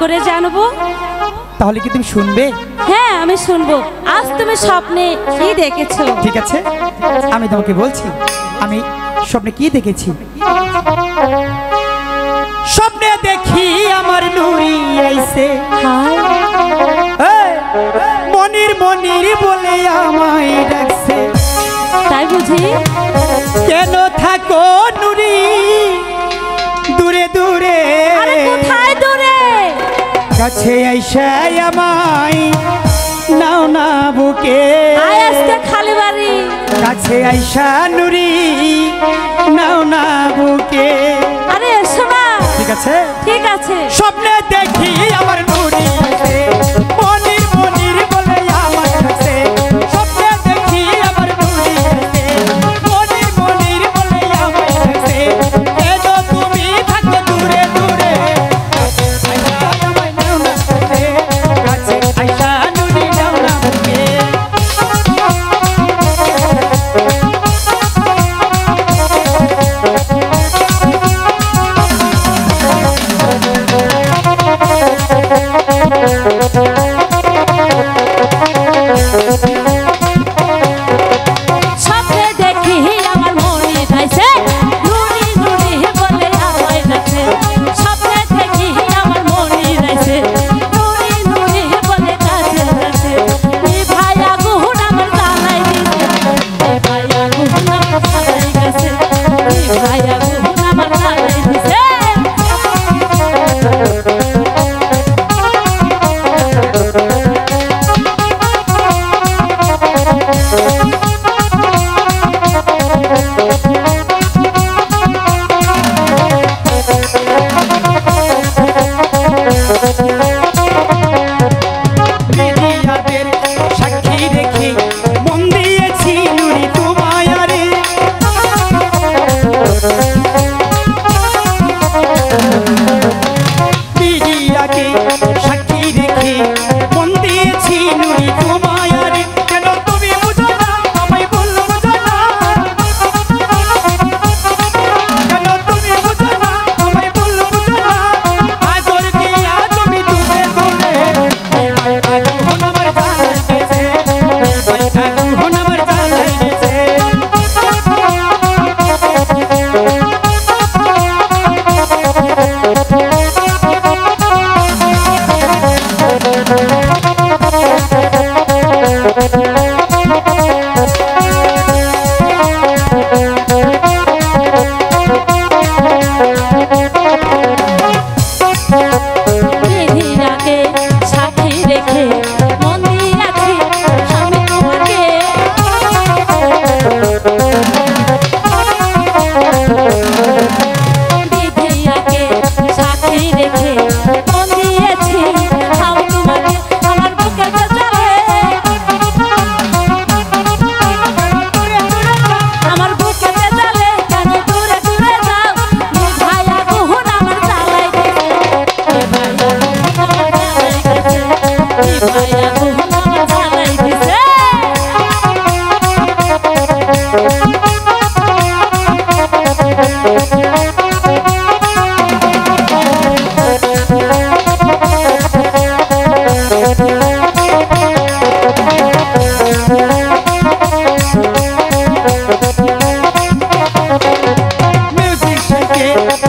করে জানবো? তাহলে কি তুমি শুনবে? হ্যাঁ আমি শুনবো। আজ তুমি স্বপ্নে কি দেখেছো? ঠিক আছে, আমি তোমাকে বলছি আমি স্বপ্নে কি দেখেছি। স্বপ্নে দেখি আমার নুরি আইছে, মনির মনির বলে আমায় ডাকছে। তাই বুঝি? কেন থাকো নুরি দূরে দূরে? আরে কোথায় দূরে? কাছে আইসা আমায় নাও না বুকে। আয় আজকে খালি বাড়ি। কাছে আইসা নুরি নাও না বুকে। আরে এসো না। ঠিক আছে ঠিক আছে। স্বপ্নে দেখি আমার নুরি আইছে, মনির মনির বলে আমায় ডাকছে। স্বপ্নে দেখি আমার নুরি আইছে, মনির মনির বলে আমায় ডাকছে। কেন তুমি থাকো দূরে দূরে? আমায় নাও না বুকে, কাছে আইসা নুরি নাও না বুকে। স্বপ্নে দেখি আমার মনি ধাইছে, নুরি নুরি বলে আমায় ডাকছে। স্বপ্নে দেখি আমার মনি ধাইছে, নুরি নুরি বলে ডাকছে ডাকছে। এই ভাই আগুন আমার জ্বালাই দিছে, এই ভাই আগুন আমার জ্বালাই গেছে, এই ভাই আগুন আমার জ্বালাই দিছে। বিধিয়াদের সাক্ষী রেখে মন দিয়েছি নুরি তোমায় আরে। বিধিয়াকে সাক্ষী রেখে মন দিয়েছি নুরি তোমায় আরে। কেন তুমি বুঝো না আমায় বললো বুঝো না? কেন তুমি বুঝো না আমায় বললো বুঝো না? আদর দিয়া তুমি দূরে দূরে। আগুন আমার জ্বালাই গেছে, আগুন আমার জ্বালাই গেছে। বিধিরাকে সাক্ষী রেখে মন দিয়েছি আমি তোমাকে। বিধিরাকে সাক্ষী রেখে মন দিয়েছি আমি তোমাকে। আমার বুকের ভেতরে, আমার বুকের ভেতরে কেন দূরে দূরে যাও? ভাই আগুন আমার জ্বালাই দিছে, ভাই আগুন আমার জ্বালাই দিছে, ভাই আগুন আমার জ্বালাই দিছে। Musician